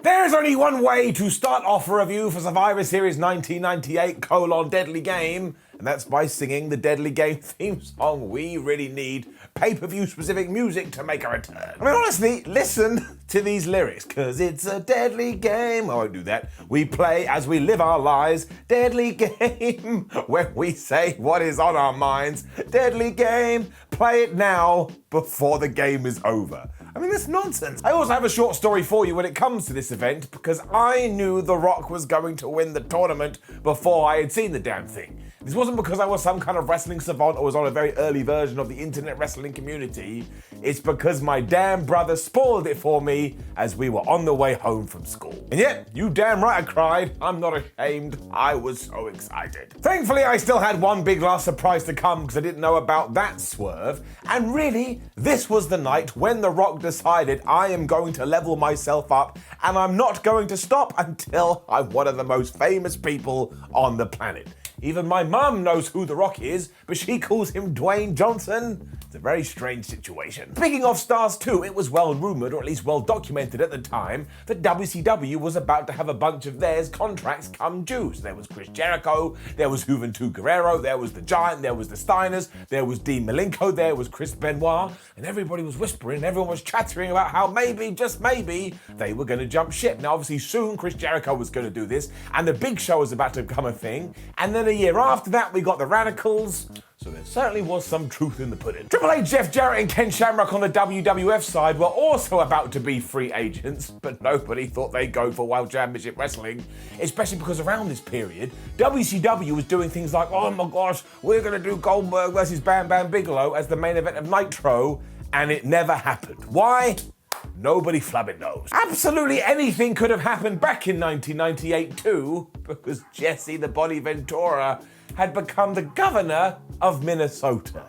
There is only one way to start off a review for Survivor Series 1998 : Deadly Game, and that's by singing the Deadly Game theme song. We really need pay-per-view specific music to make a return. I mean, honestly, listen to these lyrics, cause it's a deadly game. I won't do that. We play as we live our lives. Deadly game, when we say what is on our minds. Deadly game, play it now before the game is over. I mean, that's nonsense. I also have a short story for you when it comes to this event, because I knew The Rock was going to win the tournament before I had seen the damn thing. This wasn't because I was some kind of wrestling savant or was on a very early version of the internet wrestling community. It's because my damn brother spoiled it for me as we were on the way home from school. And yet, you damn right I cried. I'm not ashamed. I was so excited. Thankfully, I still had one big last surprise to come because I didn't know about that swerve. And really, this was the night when The Rock decided I am going to level myself up and I'm not going to stop until I'm one of the most famous people on the planet. Even my mum knows who The Rock is, but she calls him Dwayne Johnson. It's a very strange situation. Speaking of stars too, it was well rumored, or at least well documented at the time, that WCW was about to have a bunch of theirs contracts come due. So there was Chris Jericho, there was Juventud Guerrero, there was The Giant, there was the Steiners, there was Dean Malenko, there was Chris Benoit, and everybody was whispering, everyone was chattering about how maybe, just maybe, they were going to jump ship. Now obviously soon Chris Jericho was going to do this, and the Big Show was about to become a thing, and then a year after that we got the Radicals. So there certainly was some truth in the pudding. Triple H, Jeff Jarrett and Ken Shamrock on the WWF side were also about to be free agents, but nobody thought they'd go for World Championship Wrestling, especially because around this period, WCW was doing things like, oh my gosh, we're going to do Goldberg versus Bam Bam Bigelow as the main event of Nitro, and it never happened. Why? Nobody flubbing knows. Absolutely anything could have happened back in 1998 too, because Jesse the Body Ventura had become the governor of Minnesota.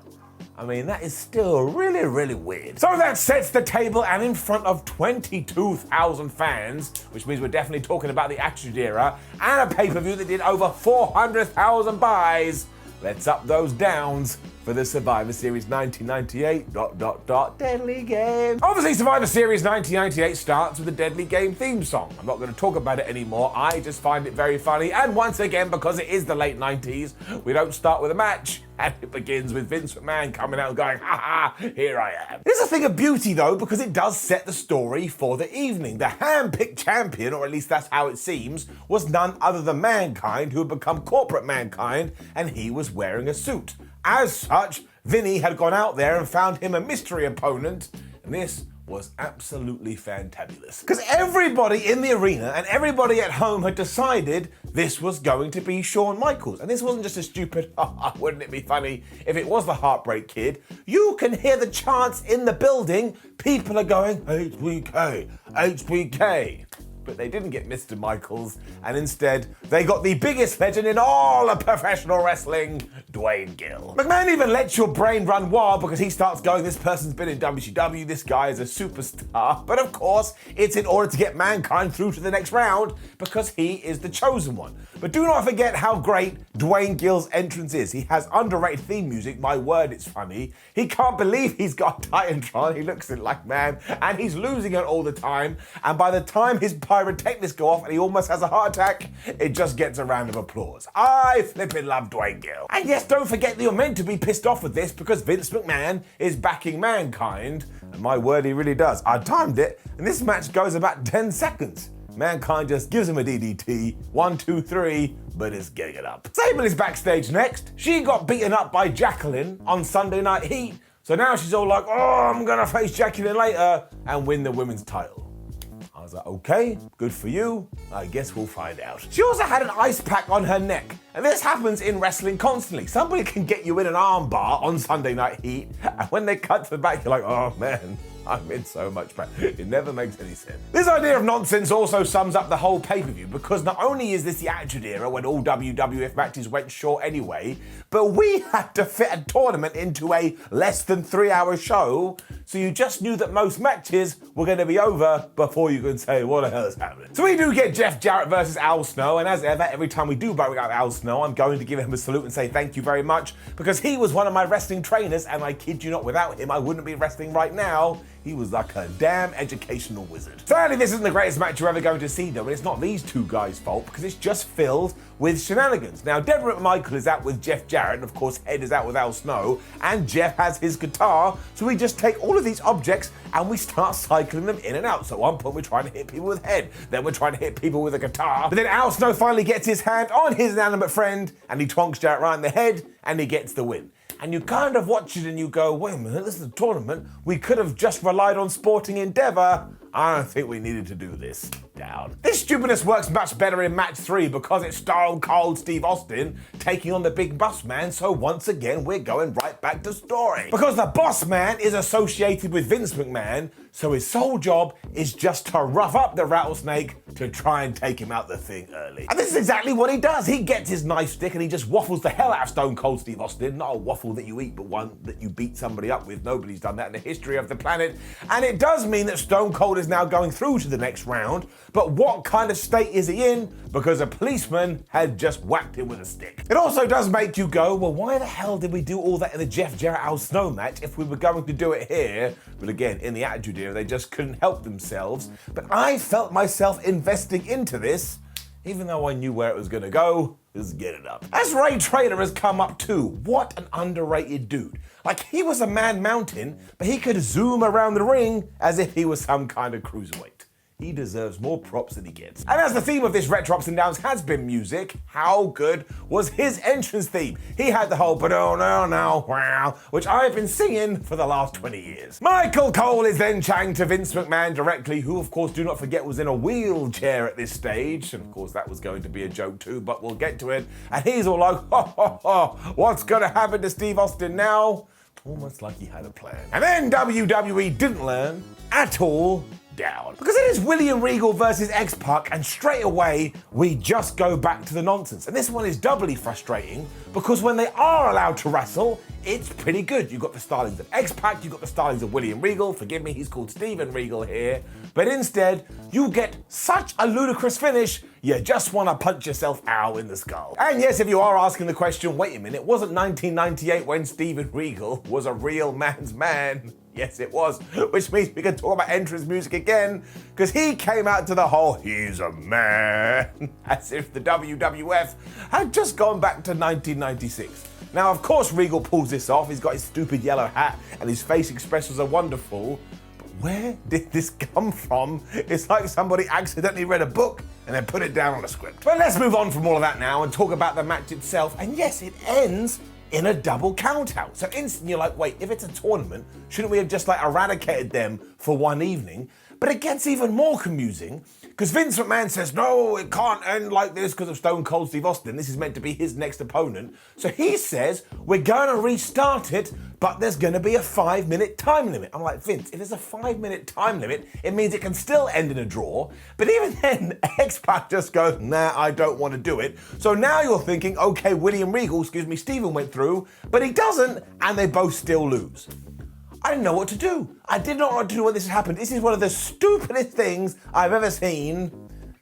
I mean, that is still really, really weird. So that sets the table, and in front of 22,000 fans, which means we're definitely talking about the Attitude Era, and a pay-per-view that did over 400,000 buys, let's up those downs for the Survivor Series 1998 ... Deadly Game. Obviously, Survivor Series 1998 starts with the Deadly Game theme song. I'm not going to talk about it anymore. I just find it very funny. And once again, because it is the late 90s, we don't start with a match. And it begins with Vince McMahon coming out and going, ha ha, here I am. It's a thing of beauty though, because it does set the story for the evening. The hand-picked champion, or at least that's how it seems, was none other than Mankind, who had become corporate Mankind, and he was wearing a suit. As such, Vinny had gone out there and found him a mystery opponent, and this was absolutely fantabulous. Because everybody in the arena and everybody at home had decided this was going to be Shawn Michaels. And this wasn't just a stupid, wouldn't it be funny if it was the Heartbreak Kid? You can hear the chants in the building. People are going, HBK, HBK. But they didn't get Mr. Michaels, and instead, they got the biggest legend in all of professional wrestling, Dwayne Gill. McMahon even lets your brain run wild because he starts going, this person's been in WCW, this guy is a superstar. But of course, it's in order to get Mankind through to the next round because he is the chosen one. But do not forget how great Dwayne Gill's entrance is. He has underrated theme music, my word, it's funny. He can't believe he's got Titantron, he looks it like, man, and he's losing it all the time. And by the time his pyrotechnics go off and he almost has a heart attack, it just gets a round of applause. I flippin' love Dwayne Gill. And yes, don't forget that you're meant to be pissed off with this because Vince McMahon is backing Mankind, and my word, he really does. I timed it, and this match goes about 10 seconds. Mankind just gives him a DDT, 1, 2, 3, but is getting it up. Sable is backstage next. She got beaten up by Jacqueline on Sunday Night Heat, so now she's all like, oh, I'm gonna face Jacqueline later and win the women's title. I was like, okay, good for you. I guess we'll find out. She also had an ice pack on her neck. And this happens in wrestling constantly. Somebody can get you in an arm bar on Sunday Night Heat, and when they cut to the back, you're like, oh man, I'm in so much pain. It never makes any sense. This idea of nonsense also sums up the whole pay-per-view, because not only is this the Attitude Era when all WWF matches went short anyway, but we had to fit a tournament into a less than 3-hour show, so you just knew that most matches were going to be over before you could say, what the hell is happening? So we do get Jeff Jarrett versus Al Snow, and as ever, every time we do bring out Al Snow, I'm going to give him a salute and say thank you very much, because he was one of my wrestling trainers, and I kid you not, without him, I wouldn't be wrestling right now. He was like a damn educational wizard. Sadly, this isn't the greatest match you're ever going to see though, and it's not these two guys' fault because it's just filled with shenanigans. Now, Deborah McMichael is out with Jeff Jarrett, and of course, Head is out with Al Snow, and Jeff has his guitar, so we just take all of these objects and we start cycling them in and out. So at one point, we're trying to hit people with Head, then we're trying to hit people with a guitar, but then Al Snow finally gets his hand on his inanimate friend, and he twonks Jarrett right in the head, and he gets the win. And you kind of watch it and you go, wait a minute, this is a tournament. We could have just relied on sporting endeavor. I don't think we needed to do this. Down. This stupidness works much better in match 3 because it's Stone Cold Steve Austin taking on the Big Boss Man, so once again we're going right back to story. Because the Boss Man is associated with Vince McMahon, so his sole job is just to rough up the rattlesnake to try and take him out the thing early. And this is exactly what he does. He gets his knife stick and he just waffles the hell out of Stone Cold Steve Austin. Not a waffle that you eat, but one that you beat somebody up with. Nobody's done that in the history of the planet. And it does mean that Stone Cold is now going through to the next round, but what kind of state is he in? Because a policeman had just whacked him with a stick. It also does make you go, well, why the hell did we do all that in the Jeff Jarrett Al Snow match if we were going to do it here? But again, in the Attitude Era, they just couldn't help themselves. But I felt myself investing into this, even though I knew where it was going to go. Let's get it up. As Ray Traitor has come up too, what an underrated dude. Like, he was a man mountain, but he could zoom around the ring as if he was some kind of cruiserweight. He deserves more props than he gets. And as the theme of this Retro Ups and Downs has been music, how good was his entrance theme? He had the whole "but-oh, no, no, wow," which I have been singing for the last 20 years. Michael Cole is then chatting to Vince McMahon directly, who of course, do not forget, was in a wheelchair at this stage. And of course, that was going to be a joke too, but we'll get to it. And he's all like, ha ha ha, what's gonna happen to Steve Austin now? Almost like he had a plan. And then WWE didn't learn at all. Down. Because it is William Regal versus X-Pac, and straight away we just go back to the nonsense. And this one is doubly frustrating because when they are allowed to wrestle, it's pretty good. You've got the stylings of X-Pac, you've got the stylings of William Regal. Forgive me, he's called Steven Regal here. But instead, you get such a ludicrous finish, you just want to punch yourself out in the skull. And yes, if you are asking the question, wait a minute, wasn't 1998 when Steven Regal was a real man's man? Yes, it was, which means we can talk about entrance music again, because he came out to the whole "he's a man," as if the WWF had just gone back to 1996. Now, of course, Regal pulls this off. He's got his stupid yellow hat, and his face expressions are wonderful. But where did this come from? It's like somebody accidentally read a book and then put it down on a script. But let's move on from all of that now and talk about the match itself. And yes, it ends in a double count out. So instantly you're like, wait, if it's a tournament, shouldn't we have just like eradicated them for one evening? But it gets even more confusing because Vince McMahon says, no, it can't end like this because of Stone Cold Steve Austin. This is meant to be his next opponent. So he says, we're going to restart it, but there's going to be a 5-minute time limit. I'm like, Vince, if there's a 5-minute time limit, it means it can still end in a draw. But even then, X-Pac just goes, nah, I don't want to do it. So now you're thinking, okay, Steven went through, but he doesn't, and they both still lose. I didn't know what to do. I did not know what to do when this happened. This is one of the stupidest things I've ever seen.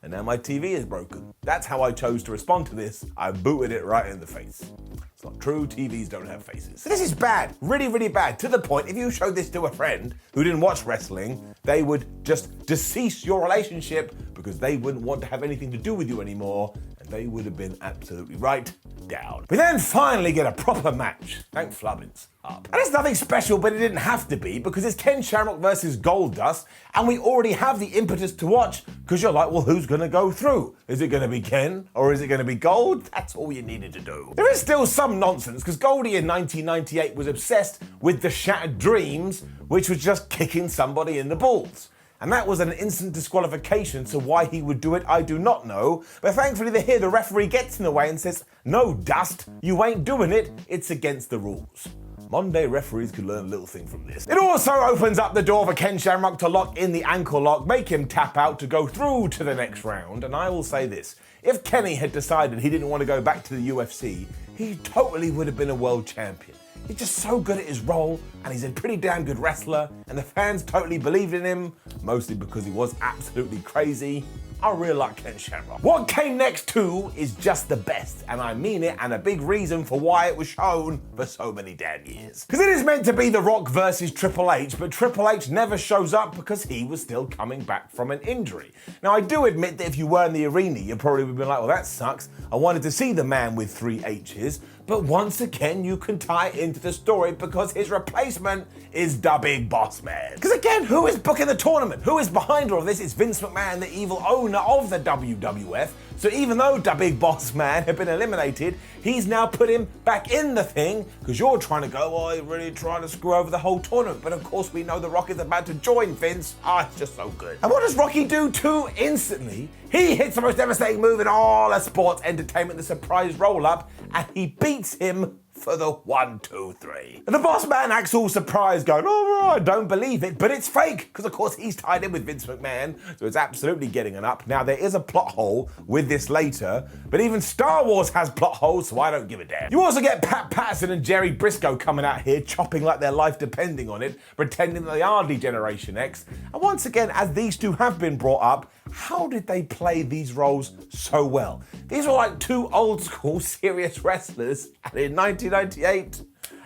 And now my TV is broken. That's how I chose to respond to this. I booted it right in the face. It's not true, TVs don't have faces. This is bad, really, really bad. To the point, if you showed this to a friend who didn't watch wrestling, they would just decease your relationship because they wouldn't want to have anything to do with you anymore. And they would have been absolutely right. Down. We then finally get a proper match. Thank Flubbins. Up. And it's nothing special, but it didn't have to be because it's Ken Shamrock versus Goldust, and we already have the impetus to watch because you're like, well, who's going to go through? Is it going to be Ken or is it going to be Gold? That's all you needed to do. There is still some nonsense because Goldie in 1998 was obsessed with the Shattered Dreams, which was just kicking somebody in the balls. And that was an instant disqualification, so why he would do it, I do not know. But thankfully the referee gets in the way and says, no, Dust, you ain't doing it, it's against the rules. Monday referees could learn a little thing from this. It also opens up the door for Ken Shamrock to lock in the ankle lock, make him tap out to go through to the next round. And I will say this, if Kenny had decided he didn't want to go back to the UFC, he totally would have been a world champion. He's just so good at his role, and he's a pretty damn good wrestler, and the fans totally believed in him, mostly because he was absolutely crazy. I really like Ken Shamrock. What came next too is just the best, and I mean it, and a big reason for why it was shown for so many damn years. Because it is meant to be The Rock versus Triple H, but Triple H never shows up because he was still coming back from an injury. Now I do admit that if you were in the arena, you probably would have been like, well that sucks, I wanted to see the man with 3 H's, but once again you can tie it into the story because his replacement is the Big Boss Man. Because again, who is booking the tournament? Who is behind all of this? It's Vince McMahon, the evil owner of the WWF. So even though the Big Boss Man had been eliminated, he's now put him back in the thing because you're trying to go, oh, you're really trying to screw over the whole tournament. But of course we know The Rock is about to join Vince. It's just so good. And what does Rocky do too instantly? He hits the most devastating move in all of sports entertainment, the surprise roll-up, and he beats him for the 1, 2, 3. And the Boss Man acts all surprised, going, oh, I don't believe it, but it's fake, because of course he's tied in with Vince McMahon, so it's absolutely getting an up. Now, there is a plot hole with this later, but even Star Wars has plot holes, so I don't give a damn. You also get Pat Patterson and Jerry Briscoe coming out here, chopping like their life depending on it, pretending that they are D-Generation X. And once again, as these two have been brought up, how did they play these roles so well? These were like 2 old school serious wrestlers, and in 1998,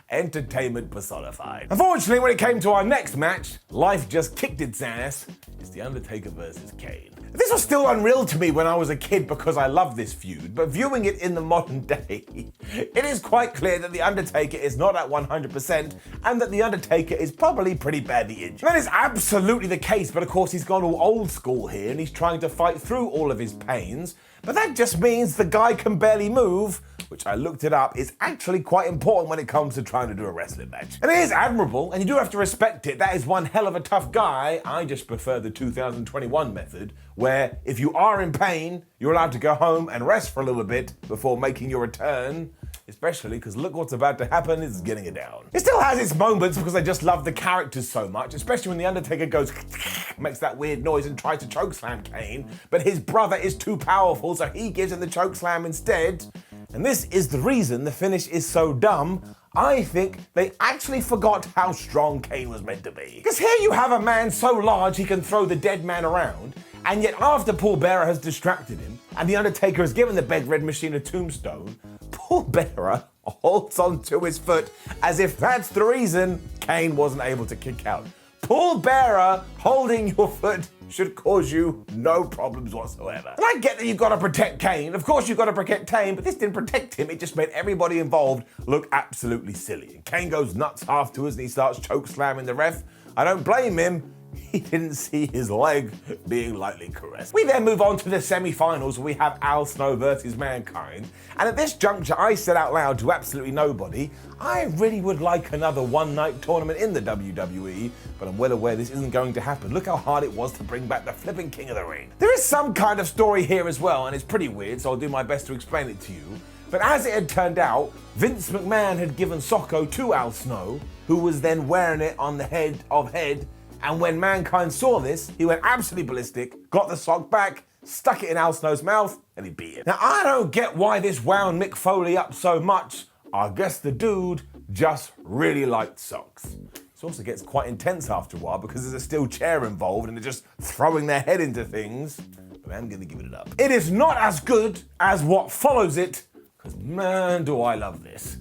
entertainment personified. Unfortunately, when it came to our next match, life just kicked its ass. It's The Undertaker versus Kane. This was still unreal to me when I was a kid because I loved this feud, but viewing it in the modern day, it is quite clear that The Undertaker is not at 100% and that The Undertaker is probably pretty badly injured. That is absolutely the case, but of course he's gone all old school here and he's trying to fight through all of his pains, but that just means the guy can barely move, which I looked it up, is actually quite important when it comes to trying to do a wrestling match. And it is admirable, and you do have to respect it. That is one hell of a tough guy. I just prefer the 2021 method, where if you are in pain, you're allowed to go home and rest for a little bit before making your return, especially because look what's about to happen is getting it down. It still has its moments because I just love the characters so much, especially when The Undertaker goes, makes that weird noise and tries to chokeslam Kane, but his brother is too powerful, so he gives him the chokeslam instead. And this is the reason the finish is so dumb. I think they actually forgot how strong Kane was meant to be. Because here you have a man so large he can throw the dead man around, and yet after Paul Bearer has distracted him, and The Undertaker has given the Big Red Machine a tombstone, Paul Bearer holds onto his foot as if that's the reason Kane wasn't able to kick out. Paul Bearer holding your foot should cause you no problems whatsoever. And I get that you've got to protect Kane. Of course you've got to protect Kane, but this didn't protect him. It just made everybody involved look absolutely silly. And Kane goes nuts afterwards and he starts choke slamming the ref. I don't blame him. He didn't see his leg being lightly caressed. We then move on to the semifinals where we have Al Snow versus Mankind. And at this juncture, I said out loud to absolutely nobody, I really would like another one-night tournament in the WWE, but I'm well aware this isn't going to happen. Look how hard it was to bring back the flipping King of the Ring. There is some kind of story here as well, and it's pretty weird, so I'll do my best to explain it to you. But as it had turned out, Vince McMahon had given Socko to Al Snow, who was then wearing it on the head of Head. And when Mankind saw this, he went absolutely ballistic, got the sock back, stuck it in Al Snow's mouth, and he beat him. Now, I don't get why this wound Mick Foley up so much. I guess the dude just really liked socks. This also gets quite intense after a while because there's a steel chair involved and they're just throwing their head into things. But I'm gonna give it up. It is not as good as what follows it, because man, do I love this.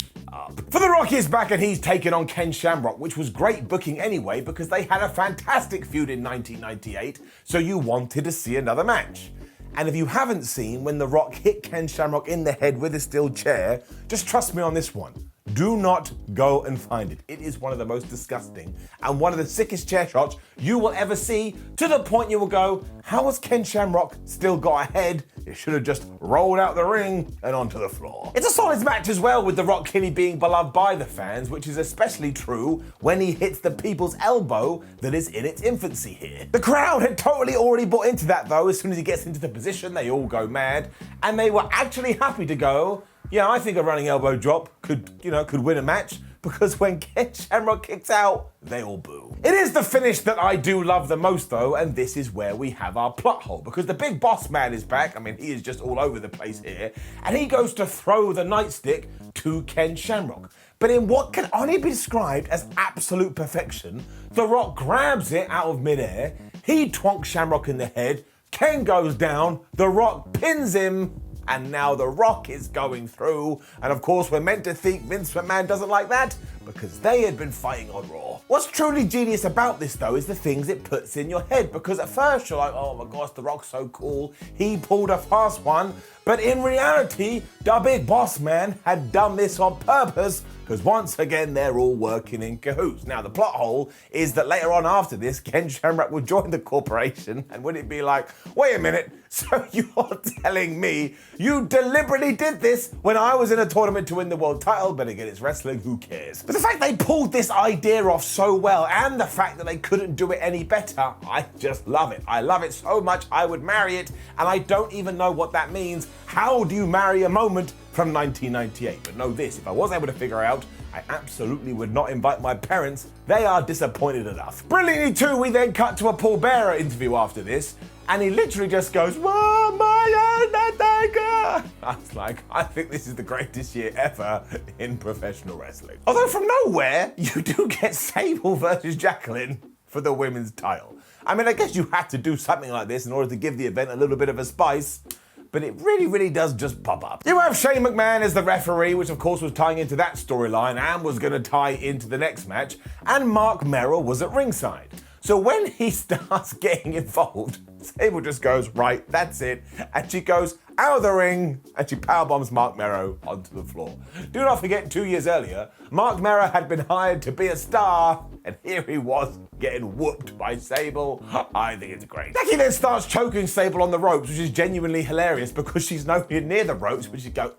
For The Rock is back and he's taken on Ken Shamrock, which was great booking anyway because they had a fantastic feud in 1998, so you wanted to see another match. And if you haven't seen when The Rock hit Ken Shamrock in the head with a steel chair, just trust me on this one. Do not go and find it. It is one of the most disgusting and one of the sickest chair shots you will ever see, to the point you will go, how has Ken Shamrock still got a head? It should have just rolled out the ring and onto the floor. It's a solid match as well, with The Rock clearly being beloved by the fans, which is especially true when he hits the people's elbow that is in its infancy here. The crowd had totally already bought into that though. As soon as he gets into the position, they all go mad, and they were actually happy to go, yeah, I think a running elbow drop could win a match, because when Ken Shamrock kicks out, they all boo. It is the finish that I do love the most though, and this is where we have our plot hole, because the Big Boss Man is back. I mean, he is just all over the place here, and he goes to throw the nightstick to Ken Shamrock. But in what can only be described as absolute perfection, The Rock grabs it out of midair, he twonks Shamrock in the head, Kane goes down, The Rock pins him, and now The Rock is going through. And of course, we're meant to think Vince McMahon doesn't like that because they had been fighting on Raw. What's truly genius about this though is the things it puts in your head, because at first you're like, oh my gosh, The Rock's so cool, he pulled a fast one. But in reality, the big boss man had done this on purpose, because once again, they're all working in cahoots. Now, the plot hole is that later on after this, Ken Shamrock would join the corporation, and would it be like, wait a minute, so you're telling me you deliberately did this when I was in a tournament to win the world title? But again, it's wrestling, who cares? But the fact they pulled this idea off so well, and the fact that they couldn't do it any better, I just love it. I love it so much, I would marry it, and I don't even know what that means. How do you marry a moment from 1998? But know this, if I was able to figure out, I absolutely would not invite my parents. They are disappointed enough. Brilliantly too, we then cut to a Paul Bearer interview after this, and he literally just goes, "Whoa, my Undertaker!" I was like, I think this is the greatest year ever in professional wrestling. Although from nowhere, you do get Sable versus Jacqueline for the women's title. I mean, I guess you had to do something like this in order to give the event a little bit of a spice, but it really does just pop up. You have Shane McMahon as the referee, which of course was tying into that storyline and was going to tie into the next match, and Mark Merrill was at ringside. So when he starts getting involved, Sable just goes, right, that's it, and she goes out of the ring and she powerbombs Mark Merrow onto the floor. Do not forget, 2 years earlier, Mark Merrow had been hired to be a star, and here he was getting whooped by Sable. I think it's great. Becky then starts choking Sable on the ropes, which is genuinely hilarious because she's nowhere near the ropes, but she goes,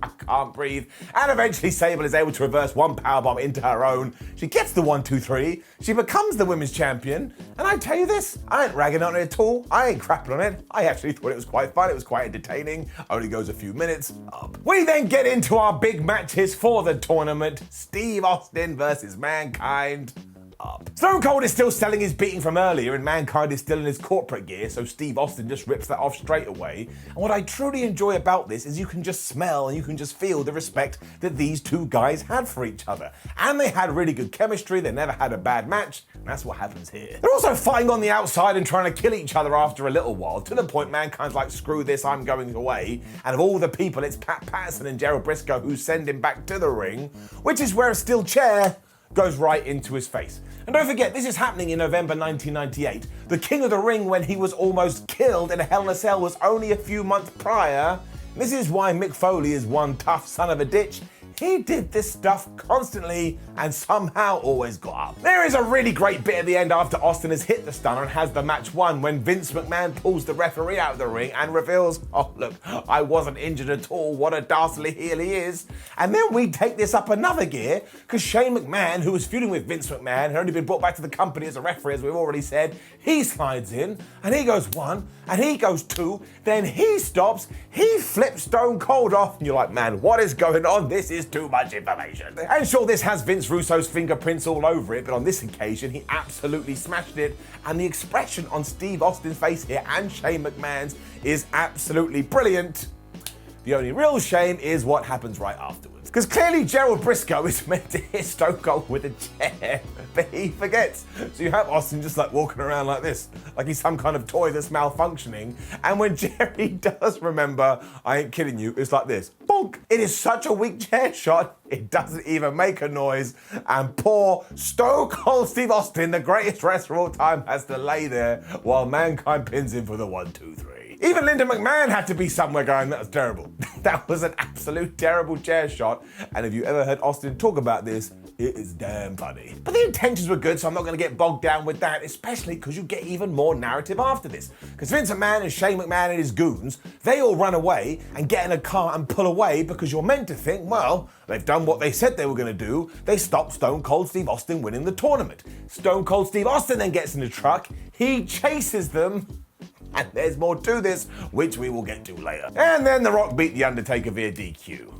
I can't breathe. And eventually Sable is able to reverse one powerbomb into her own. She gets the 1, 2, 3. She becomes the women's champion. And I tell you this, I ain't ragging on it at all. I ain't crapping on it. I actually thought it was quite fun. It was quite entertaining. Only goes a few minutes. Up. We then get into our big matches for the tournament. Steve Austin versus Mankind. Up. Stone Cold is still selling his beating from earlier, and Mankind is still in his corporate gear, so Steve Austin just rips that off straight away. And what I truly enjoy about this is you can just smell and you can just feel the respect that these two guys had for each other. And they had really good chemistry, they never had a bad match, and that's what happens here. They're also fighting on the outside and trying to kill each other after a little while, to the point Mankind's like, screw this, I'm going away. And of all the people, it's Pat Patterson and Gerald Briscoe who send him back to the ring, which is where a steel chair goes right into his face. And don't forget, this is happening in November 1998. The King of the Ring, when he was almost killed in a Hell in a Cell, was only a few months prior. This is why Mick Foley is one tough son of a ditch. He did this stuff constantly and somehow always got up. There is a really great bit at the end after Austin has hit the stunner and has the match won, when Vince McMahon pulls the referee out of the ring and reveals, oh look, I wasn't injured at all, what a dastardly heel he is. And then we take this up another gear, because Shane McMahon, who was feuding with Vince McMahon, had only been brought back to the company as a referee, as we've already said, he slides in, and he goes 1, and he goes 2, then he stops, he flips Stone Cold off, and you're like, man, what is going on? This is too much information. And sure, this has Vince Russo's fingerprints all over it, but on this occasion, he absolutely smashed it, and the expression on Steve Austin's face here and Shane McMahon's is absolutely brilliant. The only real shame is what happens right afterwards. Because clearly Gerald Briscoe is meant to hit Stone Cold with a chair, but he forgets. So you have Austin just like walking around like this, like he's some kind of toy that's malfunctioning. And when Jerry does remember, I ain't kidding you, it's like this, bonk. It is such a weak chair shot, it doesn't even make a noise. And poor Stone Cold Steve Austin, the greatest wrestler of all time, has to lay there while Mankind pins him for the 1, 2, 3. Even Linda McMahon had to be somewhere going, that was terrible. That was an absolute terrible chair shot. And if you ever heard Austin talk about this, it is damn funny. But the intentions were good, so I'm not going to get bogged down with that, especially because you get even more narrative after this. Because Vince McMahon and Shane McMahon and his goons, they all run away and get in a car and pull away, because you're meant to think, well, they've done what they said they were going to do. They stopped Stone Cold Steve Austin winning the tournament. Stone Cold Steve Austin then gets in the truck, he chases them, and there's more to this, which we will get to later. And then The Rock beat The Undertaker via DQ.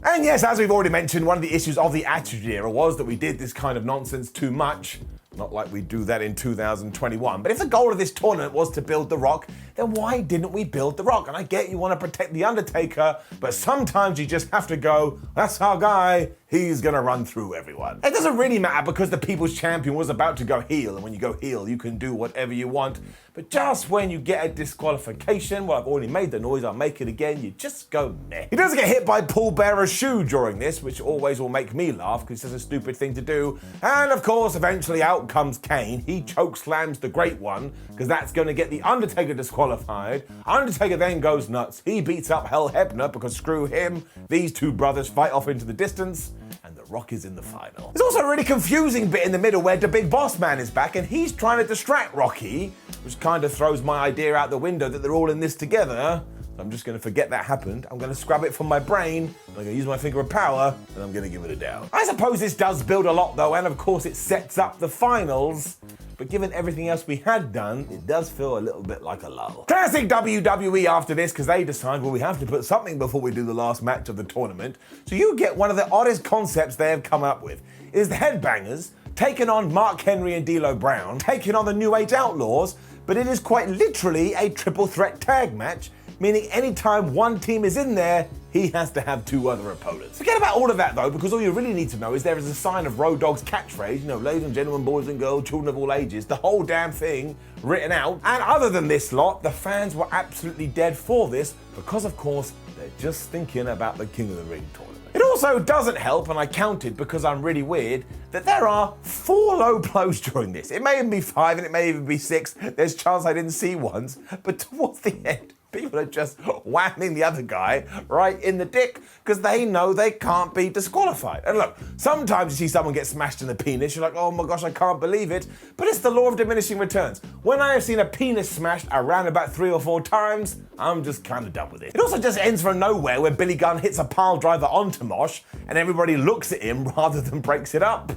And yes, as we've already mentioned, one of the issues of the Attitude Era was that we did this kind of nonsense too much. Not like we do that in 2021. But if the goal of this tournament was to build The Rock, then why didn't we build The Rock? And I get you want to protect The Undertaker, but sometimes you just have to go, that's our guy, he's gonna run through everyone. It doesn't really matter because the People's Champion was about to go heel, and when you go heel, you can do whatever you want. But just when you get a disqualification, well, I've already made the noise, I'll make it again, you just go meh. He does get hit by Paul Bearer's shoe during this, which always will make me laugh because it's just a stupid thing to do. And of course, eventually out comes Kane. He choke slams the Great One because that's going to get the Undertaker disqualified. Undertaker then goes nuts. He beats up Hell Hebner because screw him. These two brothers fight off into the distance, and The Rock is in the final. There's also a really confusing bit in the middle where the Big Boss Man is back and he's trying to distract Rocky, which kind of throws my idea out the window that they're all in this together. So I'm just going to forget that happened. I'm going to scrub it from my brain, I'm going to use my finger of power, and I'm going to give it a down. I suppose this does build a lot though, and of course it sets up the finals. But given everything else we had done, it does feel a little bit like a lull. Classic WWE after this, because they decide, well, we have to put something before we do the last match of the tournament. So you get one of the oddest concepts they have come up with. It is the Headbangers taking on Mark Henry and D'Lo Brown, taking on the New Age Outlaws, but it is quite literally a triple threat tag match, meaning anytime one team is in there, he has to have two other opponents. Forget about all of that though, because all you really need to know is there is a sign of Road Dogg's catchphrase, ladies and gentlemen, boys and girls, children of all ages, the whole damn thing written out. And other than this lot, the fans were absolutely dead for this because of course, they're just thinking about the King of the Ring tournament. It also doesn't help, and I counted because I'm really weird, that there are 4 low blows during this. It may even be 5 and it may even be 6. There's a chance I didn't see ones, but towards the end, people are just whamming the other guy right in the dick because they know they can't be disqualified. And look, sometimes you see someone get smashed in the penis, you're like, oh my gosh, I can't believe it. But it's the law of diminishing returns. When I have seen a penis smashed around about 3 or 4 times, I'm just kind of done with it. It also just ends from nowhere where Billy Gunn hits a pile driver onto Mosh and everybody looks at him rather than breaks it up.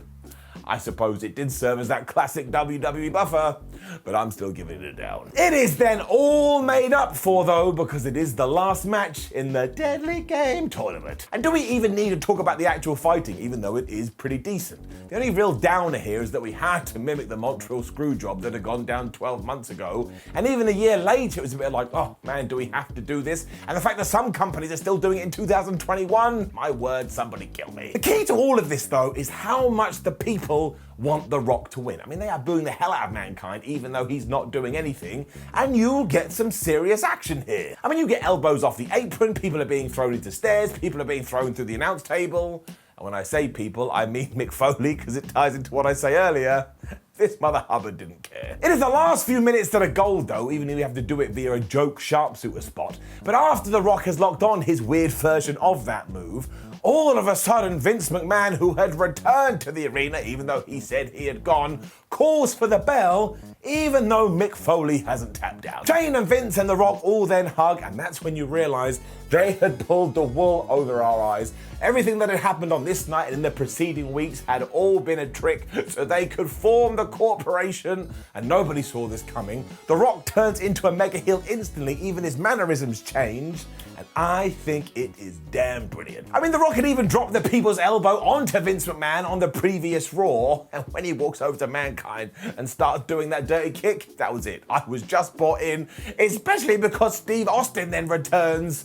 I suppose it did serve as that classic WWE buffer, but I'm still giving it a down. It is then all made up for though, because it is the last match in the Deadly Game tournament. And do we even need to talk about the actual fighting, even though it is pretty decent? The only real downer here is that we had to mimic the Montreal Screwjob that had gone down 12 months ago, and even a year later it was a bit like, oh man, do we have to do this? And the fact that some companies are still doing it in 2021, my word, somebody kill me. The key to all of this though is how much the people want The Rock to win. I mean, they are booing the hell out of Mankind, even though he's not doing anything, and you'll get some serious action here. I mean, you get elbows off the apron, people are being thrown into stairs, people are being thrown through the announce table. And when I say people, I mean Mick Foley, because it ties into what I say earlier. This mother Hubbard didn't care. It is the last few minutes that are gold though, even if you have to do it via a joke sharpshooter spot. But after The Rock has locked on his weird version of that move, all of a sudden Vince McMahon, who had returned to the arena even though he said he had gone, calls for the bell even though Mick Foley hasn't tapped out. Shane and Vince and The Rock all then hug, and that's when you realize they had pulled the wool over our eyes. Everything that had happened on this night and in the preceding weeks had all been a trick so they could form the corporation, and nobody saw this coming. The Rock turns into a mega heel instantly, even his mannerisms change, and I think it is damn brilliant. I mean, The Rock had even dropped the people's elbow onto Vince McMahon on the previous Raw, and when he walks over to Mankind and starts doing that dirty kick, that was it. I was just bought in, especially because Steve Austin then returns.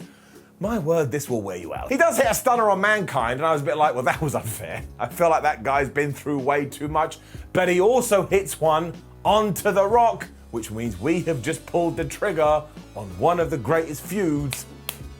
My word, this will wear you out. He does hit a stunner on Mankind, and I was a bit like, well, that was unfair. I feel like that guy's been through way too much, but he also hits one onto The Rock, which means we have just pulled the trigger on one of the greatest feuds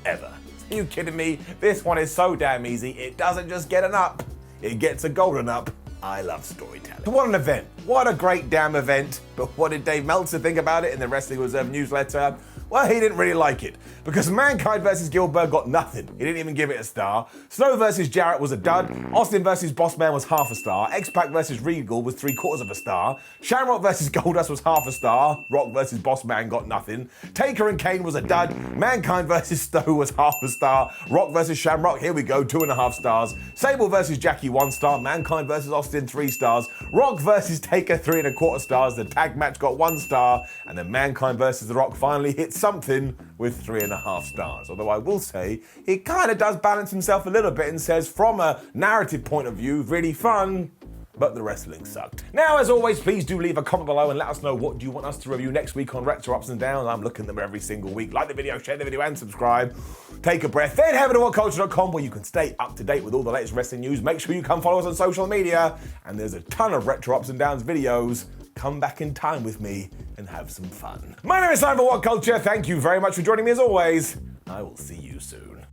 ever. Are you kidding me? This one is so damn easy. It doesn't just get an up, it gets a golden up. I love storytelling. What an event. What a great damn event. But what did Dave Meltzer think about it in the Wrestling Reserve newsletter? Well, he didn't really like it, because Mankind versus Gilbert got nothing. He didn't even give it a star. Snow versus Jarrett was a dud. Austin versus Bossman was half a star. X-Pac versus Regal was 3/4 of a star. Shamrock versus Goldust was half a star. Rock versus Bossman got nothing. Taker and Kane was a dud. Mankind versus Snow was half a star. Rock versus Shamrock, here we go, 2.5 stars. Sable versus Jackie, 1 star. Mankind versus Austin, 3 stars. Rock versus Taker, 3.25 stars. The tag match got 1 star. And then Mankind versus The Rock finally hit something with 3.5 stars. Although I will say, he kind of does balance himself a little bit and says, from a narrative point of view, really fun, but the wrestling sucked. Now, as always, please do leave a comment below and let us know what you want us to review next week on Retro Ups and Downs. I'm looking at them every single week. Like the video, share the video, and subscribe. Take a breath, then head over to WhatCulture.com where you can stay up to date with all the latest wrestling news. Make sure you come follow us on social media, and there's a ton of Retro Ups and Downs videos. Come back in time with me and have some fun. My name is Simon for WhatCulture. Thank you very much for joining me as always. I will see you soon.